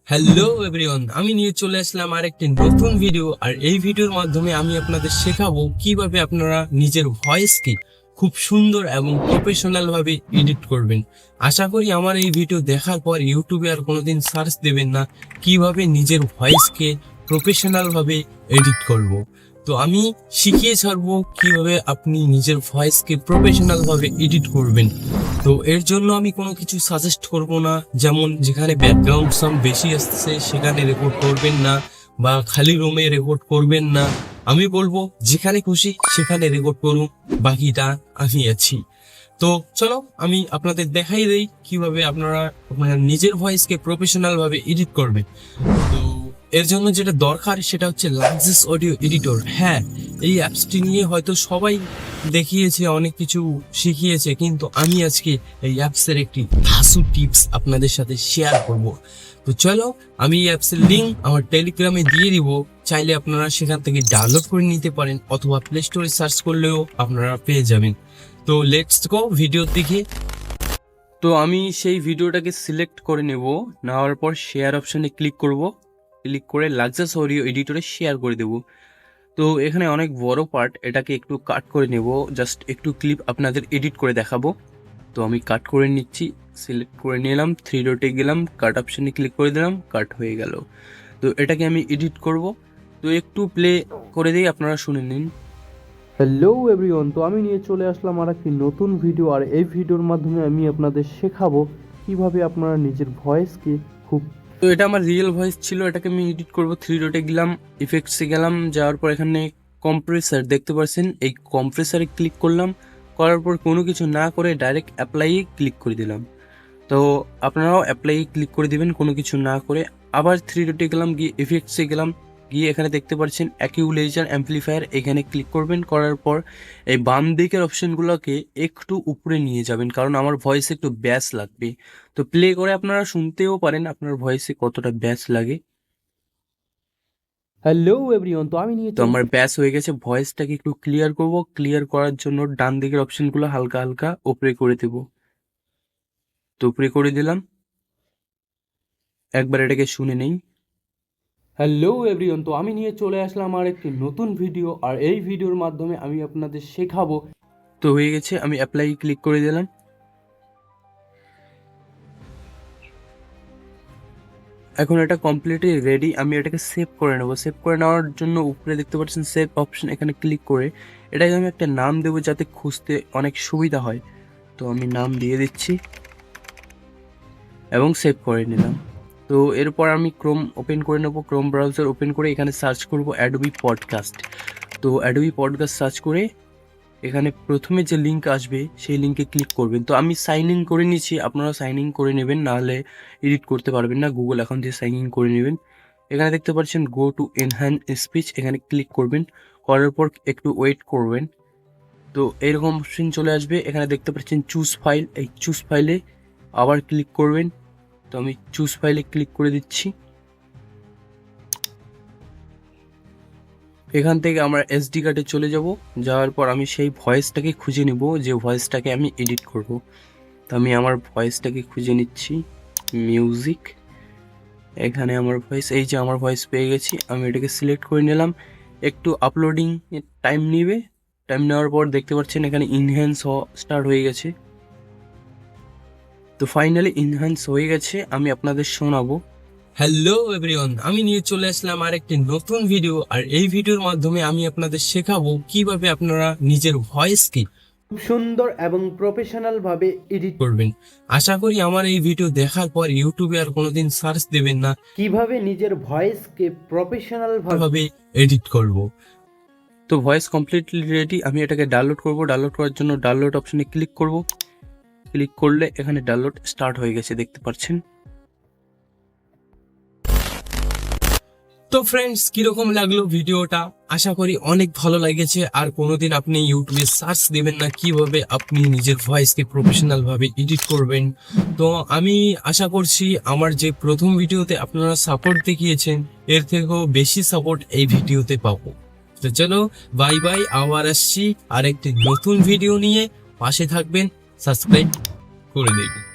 Hello everyone, আমি নিয়ে চলে আসলাম আরেকটি নতুন ভিডিও। আর এই ভিডিওর মাধ্যমে আমি আপনাদের শেখাবো কিভাবে আপনারা নিজের ভয়েসকে খুব সুন্দর এবং প্রফেশনাল ভাবে এডিট করবেন। আশা করি আমার এই ভিডিও দেখার পর ইউটিউবে আর কোনোদিন সার্চ দেবেন না কিভাবে নিজের ভয়েসকে প্রফেশনাল ভাবে এডিট করব। তো আমি শিখিয়ে ছাড়বো কিভাবে আপনি নিজের ভয়েসকে প্রফেশনাল ভাবে এডিট করবেন। তো এর জন্য আমি কোনো কিছু সাজেস্ট করব না, যেমন যেখানে ব্যাকগ্রাউন্ড সাউন্ড বেশি আসছে সেখানে রেকর্ড করবেন না, বা খালি রুমে রেকর্ড করবেন না। আমি বলবো যেখানে খুশি সেখানে রেকর্ড করুন, বাকিটা আমি আছি। তো চলো আমি আপনাদের দেখাই দেই কিভাবে আপনারা আপনার নিজের ভয়েসকে প্রফেশনাল ভাবে এডিট করবেন। তো এর জন্য যেটা দরকার সেটা হচ্ছে লাক্সাস অডিও এডিটর। হ্যাঁ, এই অ্যাপসটি নিয়ে হয়তো সবাই দেখিয়েছে, অনেক কিছু শিখিয়েছে, কিন্তু আমি আজকে এই অ্যাপসের একটি ধাসু টিপস আপনাদের সাথে শেয়ার করব। তো চলো আমি এই অ্যাপসের লিঙ্ক আমার টেলিগ্রামে দিয়ে দিব, চাইলে আপনারা সেখান থেকে ডাউনলোড করে নিতে পারেন, অথবা প্লে স্টোরে সার্চ করলেও আপনারা পেয়ে যাবেন। তো লেটস গো ভিডিওর দিকে। তো আমি সেই ভিডিওটাকে সিলেক্ট করে নেব, নেওয়ার পর শেয়ার অপশানে ক্লিক করব, ক্লিক করে লাক্সাস অডিও এডিটরে শেয়ার করে দেব। তো এখানে অনেক বড় পার্ট, এটাকে একটু কাট করে নেব, জাস্ট একটু ক্লিপ আপনাদের এডিট করে দেখাবো। তো আমি কাট করে নিচ্ছি, সিলেক্ট করে নিলাম, থ্রি ডটে গেলাম, কাট অপশানে ক্লিক করে দিলাম, কাট হয়ে গেল। তো এটাকে আমি এডিট করব, তো একটু প্লে করে দিই, আপনারা শুনে নিন। হ্যালো এভরিওয়ান, তো আমি নিয়ে চলে আসলাম আর একটি নতুন ভিডিও। আর এই ভিডিওর মাধ্যমে আমি আপনাদের শেখাবো কিভাবে আপনারা নিজের ভয়েসকে খুব তো এটা আমার রিয়েল ভয়েস ছিল, এটাকে আমি এডিট করব। থ্রি ডটে গেলাম, ইফেক্টসে গেলাম, যাওয়ার পর এখানে কম্প্রেসার দেখতে পাচ্ছেন, এই কম্প্রেসারে ক্লিক করলাম, করার পর কোনো কিছু না করে ডাইরেক্ট অ্যাপ্লাইয়ে ক্লিক করে দিলাম। তো আপনারাও অ্যাপ্লাইয়ে ক্লিক করে দিবেন কোনো কিছু না করে। আবার থ্রি ডটে গেলাম, গিয়ে ইফেক্টসে গেলাম, গিয়ে এখানে দেখতে পাচ্ছেন অ্যাকিউলেজার অ্যাম্পলিফায়ার, এখানে ক্লিক করবেন। করার পর এই বাম দিকের অপশনগুলোকে একটু উপরে নিয়ে যাবেন, কারণ আমার ভয়েসে একটু ব্যাস লাগবে। তো প্লে করে আপনারা শুনতেও পারেন আপনার ভয়েসে কতটা ব্যাস লাগে। হ্যালো এভরিওয়ান, তো আমি নিয়ে তো আমার ব্যাস হয়ে গেছে, ভয়েসটাকে একটু ক্লিয়ার করব। ক্লিয়ার করার জন্য ডান দিকের অপশনগুলো হালকা হালকা উপরে করে দেব। তো উপরে করে দিলাম, একবার এটাকে শুনে নেই। হ্যালো এভরিওয়ান, তো আমি নিয়ে চলে আসলাম আর একটি নতুন ভিডিও। আর এই ভিডিওর মাধ্যমে আমি আপনাদের শেখাবো। তো হয়ে গেছে, আমি অ্যাপ্লাই ক্লিক করে দিলাম। এখন এটা কমপ্লিটলি রেডি, আমি এটাকে সেভ করে নেব। সেভ করে নেওয়ার জন্য উপরে দেখতে পাচ্ছেন সেভ অপশন, এখানে ক্লিক করে এটাকে আমি একটা নাম দেবো যাতে খুঁজতে অনেক সুবিধা হয়। তো আমি নাম দিয়ে দিচ্ছি এবং সেভ করে নিলাম। তো এরপর আমি ক্রোম ওপেন করে নেব, ক্রোম ব্রাউজার ওপেন করে এখানে সার্চ করব অ্যাডোবি পডকাস্ট। তো অ্যাডোবি পডকাস্ট সার্চ করে এখানে প্রথমে যে লিঙ্ক আসবে সেই লিঙ্কে ক্লিক করবেন। তো আমি সাইন ইন করে নিচ্ছি, আপনারা সাইন ইন করে নেবেন, নাহলে এডিট করতে পারবেন না। গুগল অ্যাকাউন্ট দিয়ে সাইন ইন করে নেবেন। এখানে দেখতে পাচ্ছেন গো টু এনহ্যান্স স্পিচ, এখানে ক্লিক করবেন, করার পর একটু ওয়েট করবেন। তো এরকম অপশন চলে আসবে, এখানে দেখতে পাচ্ছেন চুজ ফাইল, এই চুজ ফাইলে আবার ক্লিক করবেন। তো আমি চুজ ফাইলে ক্লিক করে দিচ্ছি। এখান থেকে আমার এসডি কার্ডে চলে যাব, যাওয়ার পর আমি সেই ভয়েসটাকে খুঁজে নেব যে ভয়েসটাকে আমি এডিট করব। তো আমি আমার ভয়েসটাকে খুঁজে নিচ্ছি, মিউজিক, এখানে আমার ভয়েস, এই যে আমার ভয়েস পেয়ে গেছি। আমি এটাকে সিলেক্ট করে নিলাম, একটু আপলোডিং টাইম নেবে। টাইম নেওয়ার পর দেখতে পাচ্ছেন এখানে ইনহ্যান্স স্টার্ট হয়ে গেছে। তো ফাইনালি ইনহ্যান্স হয়ে গেছে, আমি আপনাদের শোনাবো। হ্যালো এভরিওয়ান, আমি নিয়ে চলে আসলাম আরেকটি নতুন ভিডিও। আর এই ভিডিওর মাধ্যমে আমি আপনাদের শেখাবো কিভাবে আপনারা নিজের ভয়েসকে খুব সুন্দর এবং প্রফেশনাল ভাবে এডিট করবেন। আশা করি আমার এই ভিডিও দেখার পর ইউটিউবে আর কোনোদিন সার্চ দেবেন না কিভাবে নিজের ভয়েসকে প্রফেশনাল ভাবে এডিট করব। তো ভয়েস কমপ্লিটলি রেডি, আমি এটাকে ডাউনলোড করব। ডাউনলোড করার জন্য ডাউনলোড অপশনে ক্লিক করব, ক্লিক করলে এখানে ডাউনলোড স্টার্ট হয়ে গেছে দেখতে পাচ্ছেন। তো ফ্রেন্ডস, কিরকম লাগলো ভিডিওটা? আশা করি অনেক ভালো লেগেছে। আর কোনোদিন আপনি ইউটিউবে সার্চ দেবেন না কিভাবে আপনি নিজের ভয়েসকে প্রফেশনাল ভাবে এডিট করবেন। তো আমি আশা করছি আমার যে প্রথম ভিডিওতে আপনারা সাপোর্ট দেখিয়েছেন, এর থেকেও বেশি সাপোর্ট এই ভিডিওতে পাবো। তো চলো বাই বাই, আবার আসছি আর একটি নতুন ভিডিও নিয়ে। পাশে থাকবেন, সাবস্ক্রাইব করে দেবেন।